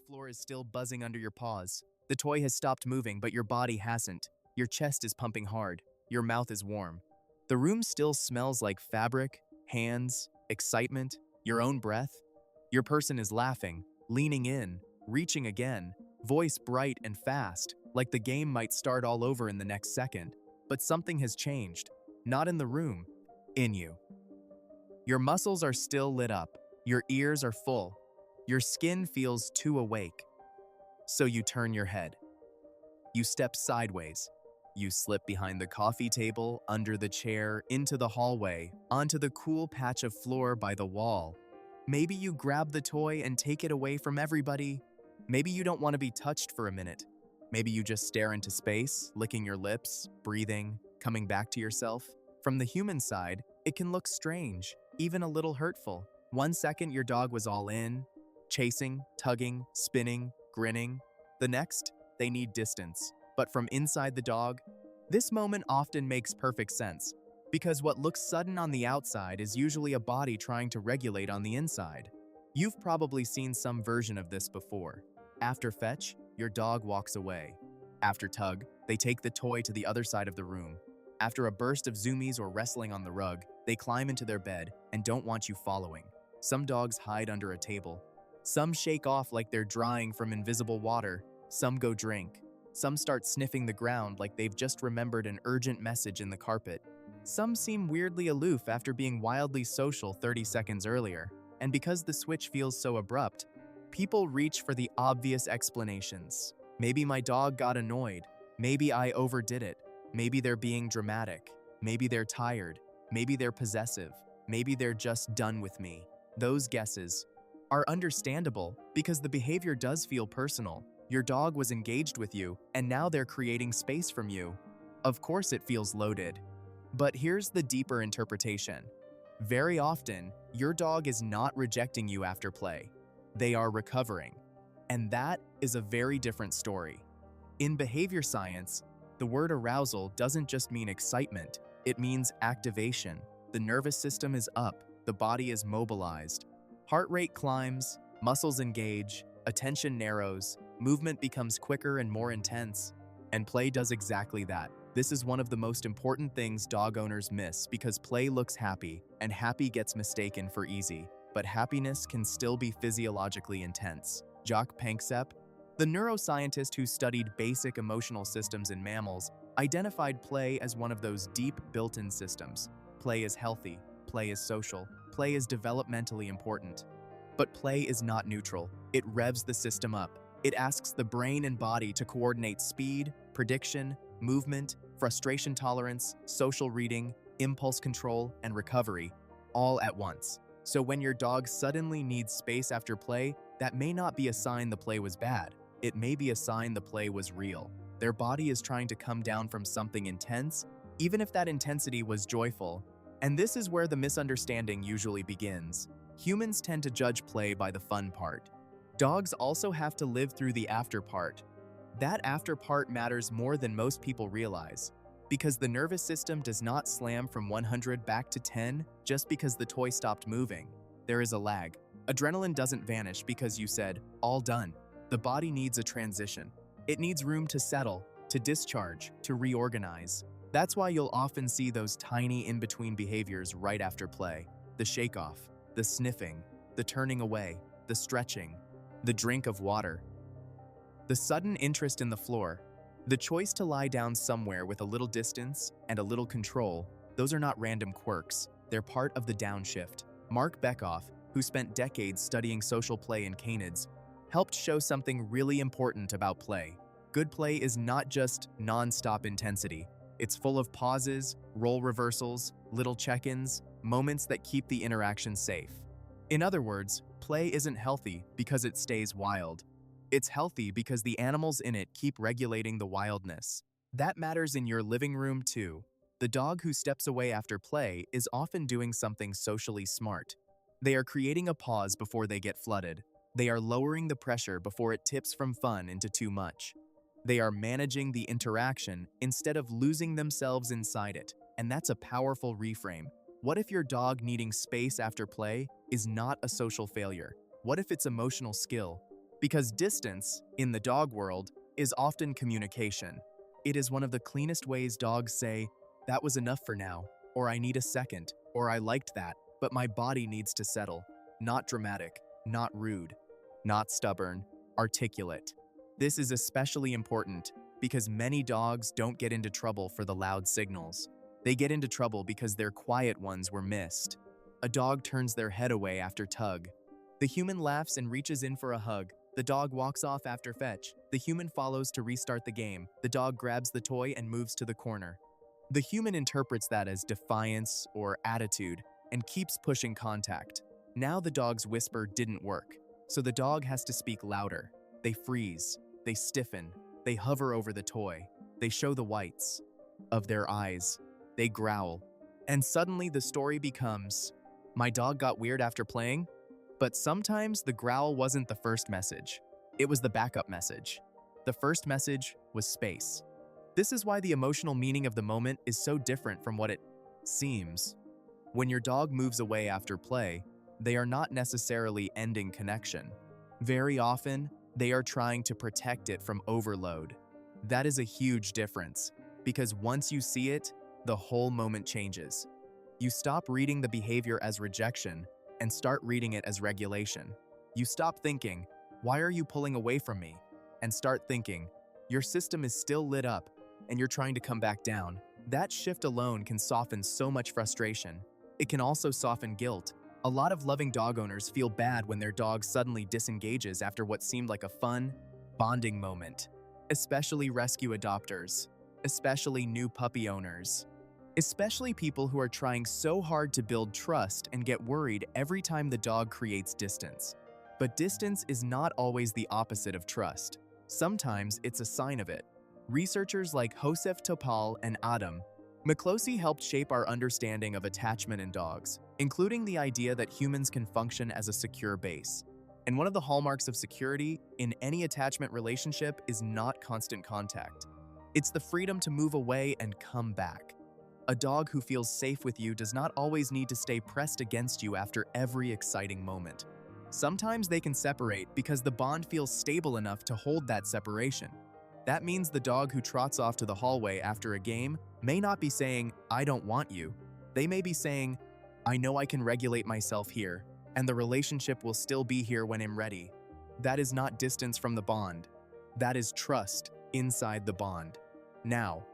floor is still buzzing under your paws. The toy has stopped moving, but your body hasn't. Your chest is pumping hard. Your mouth is warm. The room still smells like fabric, hands, excitement, your own breath. Your person is laughing, leaning in, reaching again, voice bright and fast, like the game might start all over in the next second. But something has changed. Not in the room, in you. Your muscles are still lit up. Your ears are full. Your skin feels too awake. So you turn your head. You step sideways. You slip behind the coffee table, under the chair, into the hallway, onto the cool patch of floor by the wall. Maybe you grab the toy and take it away from everybody. Maybe you don't want to be touched for a minute. Maybe you just stare into space, licking your lips, breathing, coming back to yourself. From the human side, it can look strange, even a little hurtful. 1 second your dog was all in, chasing, tugging, spinning, grinning. The next, they need distance. But from inside the dog, this moment often makes perfect sense, because what looks sudden on the outside is usually a body trying to regulate on the inside. You've probably seen some version of this before. After fetch, your dog walks away. After tug, they take the toy to the other side of the room. After a burst of zoomies or wrestling on the rug, they climb into their bed and don't want you following. Some dogs hide under a table. Some shake off like they're drying from invisible water. Some go drink. Some start sniffing the ground like they've just remembered an urgent message in the carpet. Some seem weirdly aloof after being wildly social 30 seconds earlier. And because the switch feels so abrupt, people reach for the obvious explanations. Maybe my dog got annoyed. Maybe I overdid it. Maybe they're being dramatic. Maybe they're tired. Maybe they're possessive. Maybe they're just done with me. Those guesses are understandable because the behavior does feel personal. Your dog was engaged with you, and now they're creating space from you. Of course it feels loaded. But here's the deeper interpretation. Very often, your dog is not rejecting you after play. They are recovering. And that is a very different story. In behavior science, the word arousal doesn't just mean excitement, it means activation. The nervous system is up, the body is mobilized. Heart rate climbs, muscles engage, attention narrows, movement becomes quicker and more intense. And play does exactly that. This is one of the most important things dog owners miss because play looks happy, and happy gets mistaken for easy. But happiness can still be physiologically intense. Jacques Panksepp, the neuroscientist who studied basic emotional systems in mammals, identified play as one of those deep built-in systems. Play is healthy, play is social, play is developmentally important. But play is not neutral. It revs the system up. It asks the brain and body to coordinate speed, prediction, movement, frustration tolerance, social reading, impulse control, and recovery, all at once. So when your dog suddenly needs space after play, that may not be a sign the play was bad. It may be a sign the play was real. Their body is trying to come down from something intense, even if that intensity was joyful. And this is where the misunderstanding usually begins. Humans tend to judge play by the fun part. Dogs also have to live through the after part. That after part matters more than most people realize, because the nervous system does not slam from 100 back to 10 just because the toy stopped moving. There is a lag. Adrenaline doesn't vanish because you said, all done. The body needs a transition. It needs room to settle, to discharge, to reorganize. That's why you'll often see those tiny in-between behaviors right after play. The shake-off, the sniffing, the turning away, the stretching, the drink of water. The sudden interest in the floor, the choice to lie down somewhere with a little distance and a little control, those are not random quirks. They're part of the downshift. Mark Bekoff, who spent decades studying social play in canids, helped show something really important about play. Good play is not just non-stop intensity. It's full of pauses, role reversals, little check-ins, moments that keep the interaction safe. In other words, play isn't healthy because it stays wild. It's healthy because the animals in it keep regulating the wildness. That matters in your living room too. The dog who steps away after play is often doing something socially smart. They are creating a pause before they get flooded. They are lowering the pressure before it tips from fun into too much. They are managing the interaction instead of losing themselves inside it, and that's a powerful reframe. What if your dog needing space after play is not a social failure? What if it's emotional skill? Because distance, in the dog world, is often communication. It is one of the cleanest ways dogs say, "That was enough for now," or "I need a second," or "I liked that, but my body needs to settle." Not dramatic, not rude, not stubborn, articulate. This is especially important because many dogs don't get into trouble for the loud signals. They get into trouble because their quiet ones were missed. A dog turns their head away after tug. The human laughs and reaches in for a hug. The dog walks off after fetch. The human follows to restart the game. The dog grabs the toy and moves to the corner. The human interprets that as defiance or attitude and keeps pushing contact. Now the dog's whisper didn't work, so the dog has to speak louder. They freeze, they stiffen, they hover over the toy, they show the whites of their eyes, they growl. And suddenly the story becomes, "My dog got weird after playing." But sometimes the growl wasn't the first message. It was the backup message. The first message was space. This is why the emotional meaning of the moment is so different from what it seems. When your dog moves away after play, they are not necessarily ending connection. Very often, they are trying to protect it from overload. That is a huge difference, because once you see it, the whole moment changes. You stop reading the behavior as rejection and start reading it as regulation. You stop thinking, "Why are you pulling away from me?" and start thinking, "Your system is still lit up and you're trying to come back down." That shift alone can soften so much frustration. It can also soften guilt. A lot of loving dog owners feel bad when their dog suddenly disengages after what seemed like a fun, bonding moment. Especially rescue adopters, especially new puppy owners, especially people who are trying so hard to build trust and get worried every time the dog creates distance. But distance is not always the opposite of trust. Sometimes it's a sign of it. Researchers like Josef Topal and Adam McCloskey helped shape our understanding of attachment in dogs, including the idea that humans can function as a secure base. And one of the hallmarks of security in any attachment relationship is not constant contact. It's the freedom to move away and come back. A dog who feels safe with you does not always need to stay pressed against you after every exciting moment. Sometimes they can separate because the bond feels stable enough to hold that separation. That means the dog who trots off to the hallway after a game may not be saying, "I don't want you." They may be saying, "I know I can regulate myself here, and the relationship will still be here when I'm ready." That is not distance from the bond. That is trust inside the bond. Now,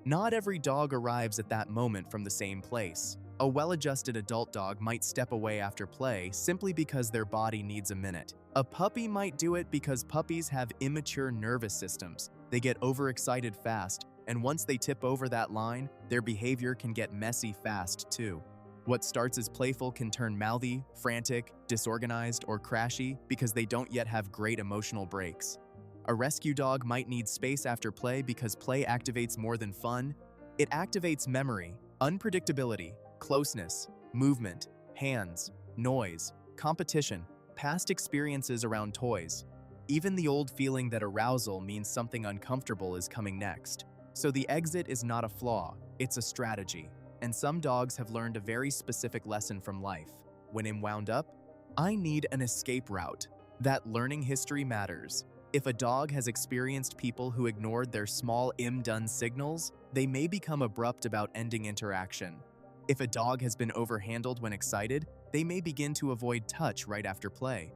not every dog arrives at that moment from the same place. A well-adjusted adult dog might step away after play simply because their body needs a minute. A puppy might do it because puppies have immature nervous systems. They get overexcited fast, and once they tip over that line, their behavior can get messy fast too. What starts as playful can turn mouthy, frantic, disorganized, or crashy because they don't yet have great emotional breaks. A rescue dog might need space after play because play activates more than fun. It activates memory, unpredictability, closeness, movement, hands, noise, competition, past experiences around toys. Even the old feeling that arousal means something uncomfortable is coming next. So the exit is not a flaw, it's a strategy. And some dogs have learned a very specific lesson from life. When I'm wound up, I need an escape route. That learning history matters. If a dog has experienced people who ignored their small done signals, they may become abrupt about ending interaction. If a dog has been overhandled when excited, they may begin to avoid touch right after play.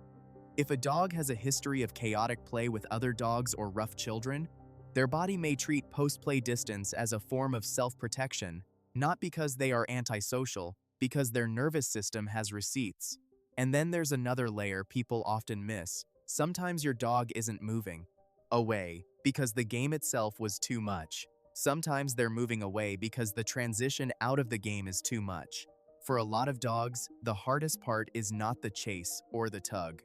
If a dog has a history of chaotic play with other dogs or rough children, their body may treat post-play distance as a form of self-protection, not because they are antisocial, because their nervous system has receipts. And then there's another layer people often miss. Sometimes your dog isn't moving away because the game itself was too much. Sometimes they're moving away because the transition out of the game is too much. For a lot of dogs, the hardest part is not the chase or the tug.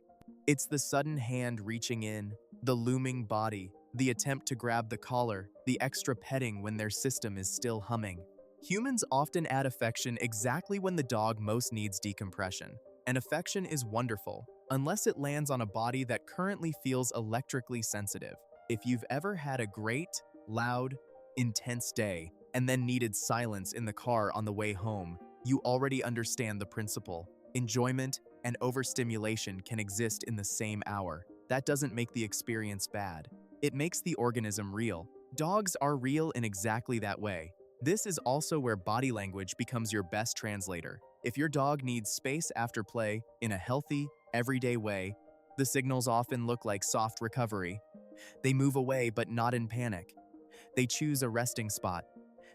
It's the sudden hand reaching in, the looming body, the attempt to grab the collar, the extra petting when their system is still humming. Humans often add affection exactly when the dog most needs decompression. And affection is wonderful, unless it lands on a body that currently feels electrically sensitive. If you've ever had a great, loud, intense day and then needed silence in the car on the way home, you already understand the principle. Enjoyment and overstimulation can exist in the same hour. that doesn't make the experience bad. It makes the organism real. Dogs are real in exactly that way. This is also where body language becomes your best translator. If your dog needs space after play in a healthy, everyday way, the signals often look like soft recovery. They move away but not in panic. They choose a resting spot.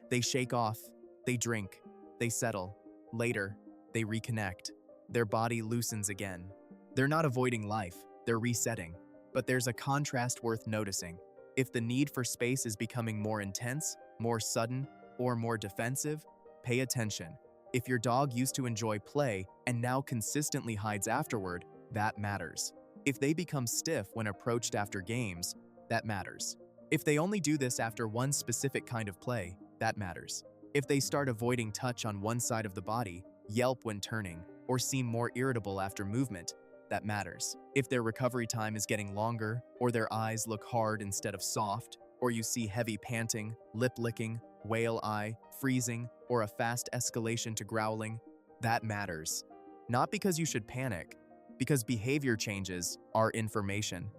They shake off. They drink. They settle. Later, they reconnect. Their body loosens again. They're not avoiding life, they're resetting. But there's a contrast worth noticing. If the need for space is becoming more intense, more sudden, or more defensive, pay attention. If your dog used to enjoy play and now consistently hides afterward, that matters. If they become stiff when approached after games, that matters. If they only do this after one specific kind of play, that matters. If they start avoiding touch on one side of the body, yelp when turning, or seem more irritable after movement, that matters. If their recovery time is getting longer, or their eyes look hard instead of soft, or you see heavy panting, lip licking, whale eye, freezing, or a fast escalation to growling, that matters. Not because you should panic, because behavior changes are information.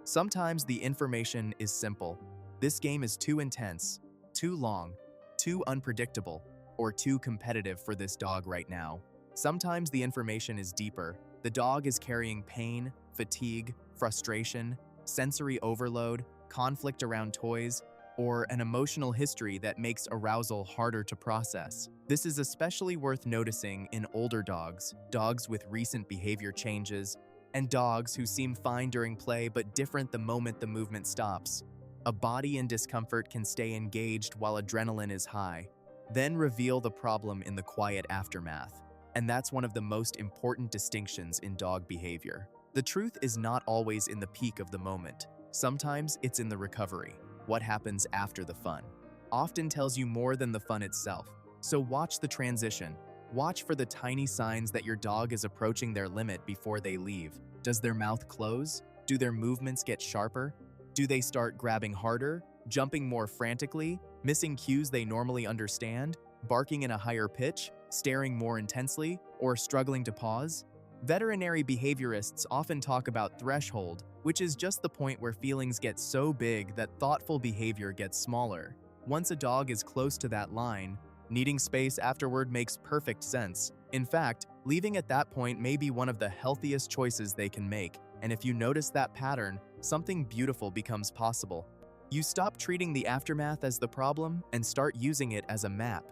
Sometimes the information is simple. This game is too intense, too long, too unpredictable, or too competitive for this dog right now. Sometimes the information is deeper. The dog is carrying pain, fatigue, frustration, sensory overload, conflict around toys, or an emotional history that makes arousal harder to process. This is especially worth noticing in older dogs, dogs with recent behavior changes, and dogs who seem fine during play but different the moment the movement stops. A body in discomfort can stay engaged while adrenaline is high, then reveal the problem in the quiet aftermath. And that's one of the most important distinctions in dog behavior. The truth is not always in the peak of the moment. Sometimes it's in the recovery. What happens after the fun often tells you more than the fun itself. So watch the transition. Watch for the tiny signs that your dog is approaching their limit before they leave. Does their mouth close? Do their movements get sharper? Do they start grabbing harder, jumping more frantically, missing cues they normally understand, barking in a higher pitch, staring more intensely, or struggling to pause? Veterinary behaviorists often talk about threshold, which is just the point where feelings get so big that thoughtful behavior gets smaller. Once a dog is close to that line, needing space afterward makes perfect sense. In fact, leaving at that point may be one of the healthiest choices they can make, and if you notice that pattern, something beautiful becomes possible. You stop treating the aftermath as the problem and start using it as a map.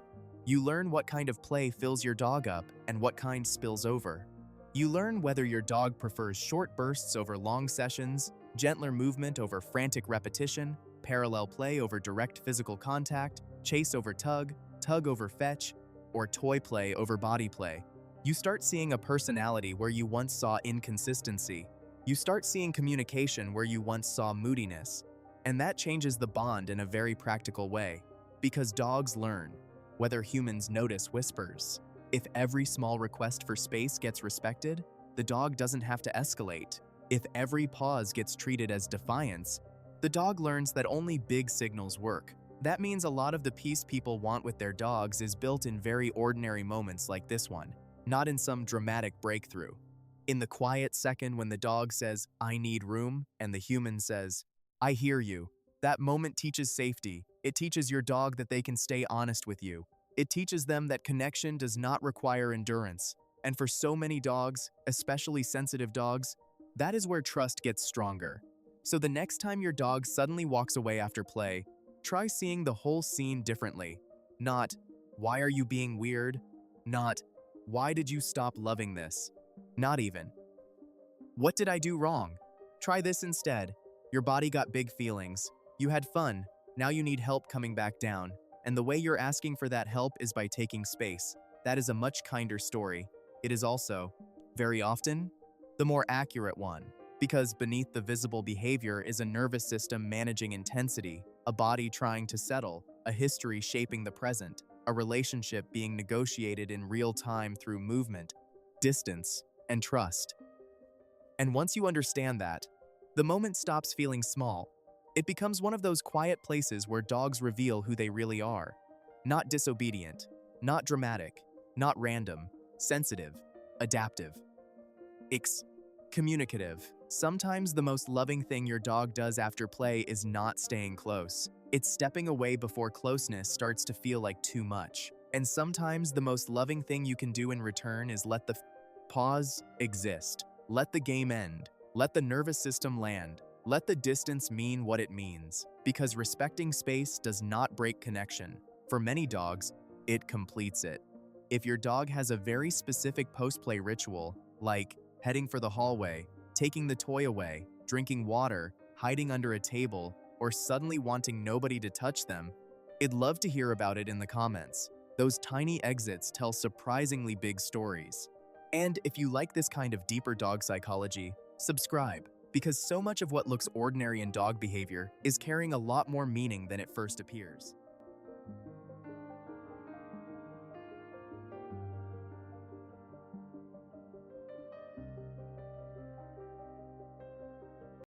You learn what kind of play fills your dog up and what kind spills over. You learn whether your dog prefers short bursts over long sessions, gentler movement over frantic repetition, parallel play over direct physical contact, chase over tug, tug over fetch, or toy play over body play. You start seeing a personality where you once saw inconsistency. You start seeing communication where you once saw moodiness. And that changes the bond in a very practical way. Because dogs learn, whether humans notice whispers. If every small request for space gets respected, the dog doesn't have to escalate. If every pause gets treated as defiance, the dog learns that only big signals work. That means a lot of the peace people want with their dogs is built in very ordinary moments like this one, not in some dramatic breakthrough. In the quiet second when the dog says, "I need room," and the human says, "I hear you." That moment teaches safety. It teaches your dog that they can stay honest with you. It teaches them that connection does not require endurance. And for so many dogs, especially sensitive dogs, that is where trust gets stronger. So the next time your dog suddenly walks away after play, try seeing the whole scene differently. Not, "Why are you being weird?" Not, "Why did you stop loving this?" Not even, "What did I do wrong?" Try this instead. Your body got big feelings. You had fun. Now you need help coming back down. And the way you're asking for that help is by taking space. That is a much kinder story. It is also, very often, the more accurate one. Because beneath the visible behavior is a nervous system managing intensity, a body trying to settle, a history shaping the present, a relationship being negotiated in real time through movement, distance, and trust. And once you understand that, the moment stops feeling small. It becomes one of those quiet places where dogs reveal who they really are. Not disobedient, not dramatic, not random, sensitive, adaptive, communicative, Sometimes the most loving thing your dog does after play is not staying close. It's stepping away before closeness starts to feel like too much. And sometimes the most loving thing you can do in return is let the pause exist. Let the game end. Let the nervous system land. Let the distance mean what it means. Because respecting space does not break connection. For many dogs, it completes it. If your dog has a very specific post-play ritual, like heading for the hallway, taking the toy away, drinking water, hiding under a table, or suddenly wanting nobody to touch them, I'd love to hear about it in the comments. Those tiny exits tell surprisingly big stories. And if you like this kind of deeper dog psychology, subscribe, because so much of what looks ordinary in dog behavior is carrying a lot more meaning than it first appears.